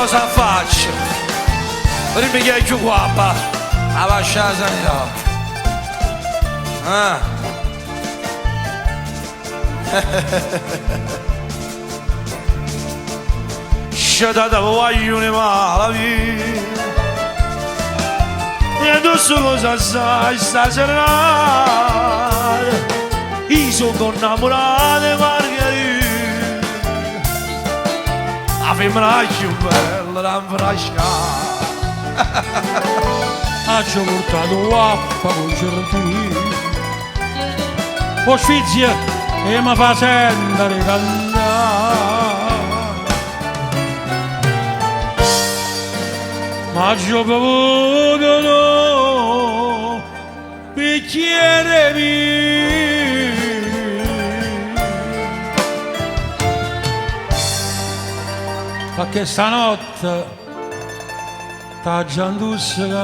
cosa faccio? Prima che è giù qua, la faccia la sanità. Ah. Sciatata voglio ne malavi. E tu su cosa sai stasera? Io sono innamorato di Margherita, la femmina più bella da infrascare. Ci ho portato l'acqua con certini, o sfizia e mi fa sentire cantare. Ma ci ho bevuto no, bicchiere mio, perché stanotte t'ha già indussato.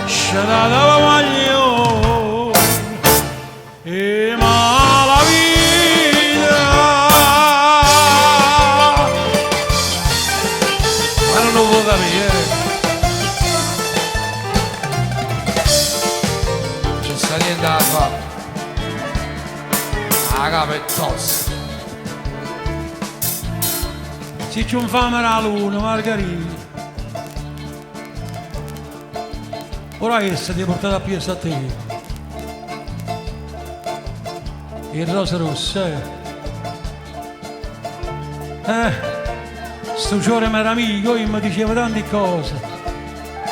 Sciatata voglio e mala vita, Ma non lo può capire. Non c'è sta niente da fare. La capa è tosta. se c'è un fame la luna, Margherita, ora essa ti è portata a piedi a te. Il rosa rossa, sto giorno mi era amico, io mi diceva tante cose,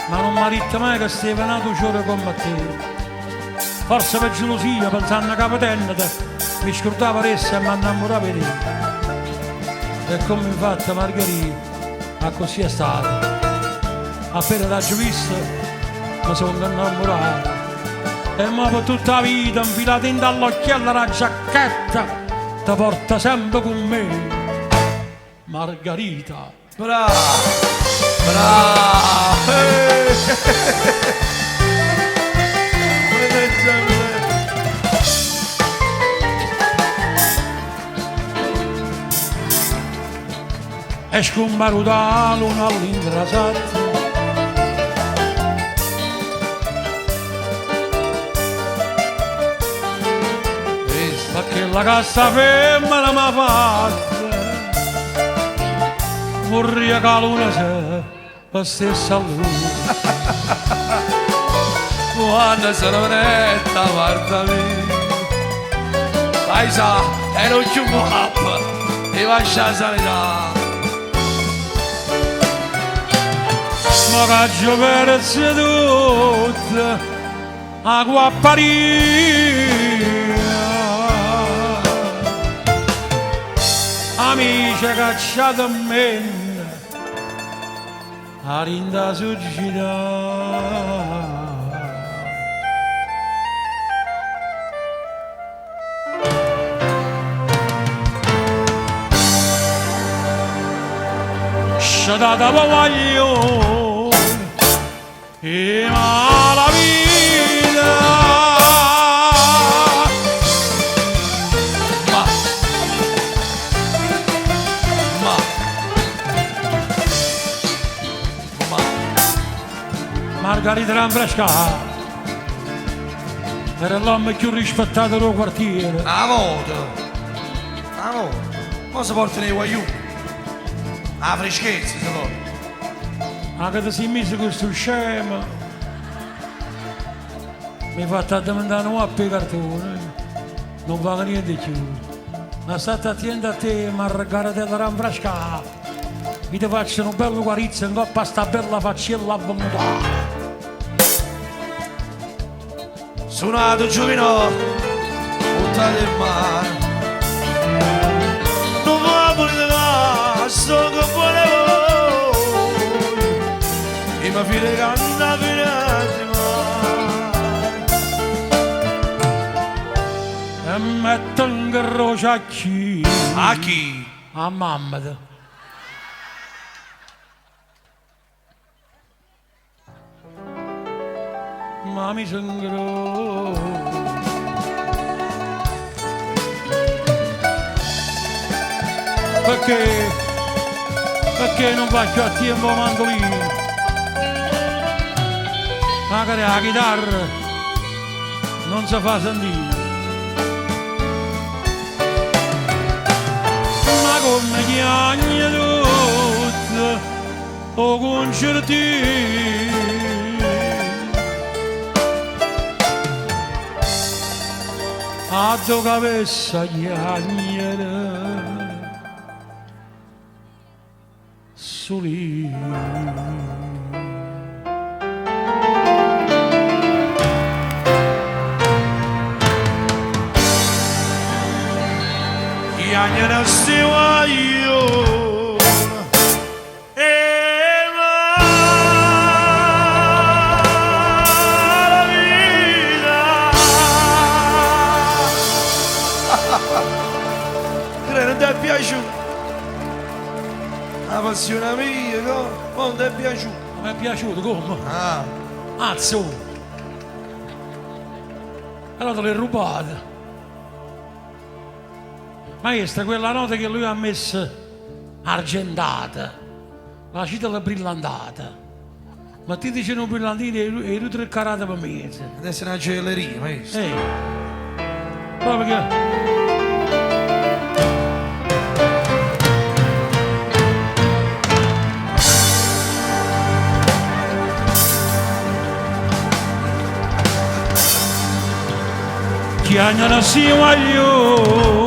ma non mi ha detto mai che stai venuto giorno con te. Forse per gelosia, pensando a capitennata, mi scordava essa e mi innamorava di te. E come infatti Margherita, ma così è stato. Appena l'ho visto, mi sono innamorato. E ma per tutta la vita infilata in dall'occhiello la giacchetta ti porta sempre con me, Margherita. Bravo! Bravo! E scombaruto la luna all'ingrasata, perché la cassa femmina mi ha fatta vorrei che la luna sia la stessa luna. Quando sono venetta guarda me, vai sa, ero più guapa e lascia la sanità. Ma caggio per tutta a guapparia, amici cacciate a me a rinda suggida. Sciatata voglio e mala vita, Margherita Lambrasca era l'uomo più rispettato del quartiere. A moto, ma si portano i guaiù, la freschezza si porta. Anche se si mise questo scemo mi ha fatto domandare un po' i cartoni, non va niente più. Ma state attenti a te, Margherita Lambrasca, vi ti faccio un bello guarizzo in coppa sta bella faccella a volontà. Suonato giovino, buttate in mano, non va volete là, sto che volevo, e mi fide canna finissima, E metto in croce a chi? a chi? A mamma. ma mi sangro. Perché non faccio a tempo mandolino? Magari la chitarra non si fa sentire. Ma come chiagna tutto o concertino a tua cabeça chiagnere solino. Chiagnere se voglio non ti è piaciuto? La passione mia, non ti è piaciuto? Mi è piaciuto come? Ah, Azzo! Allora te l'hai rubata. Maestra, quella nota che lui ha messo argentata, la cita la brillantata. Ma ti dice un brillantino e lui 3 carate per mese. adesso è una gioielleria, maestro. Proprio che... Chiagnano si voglio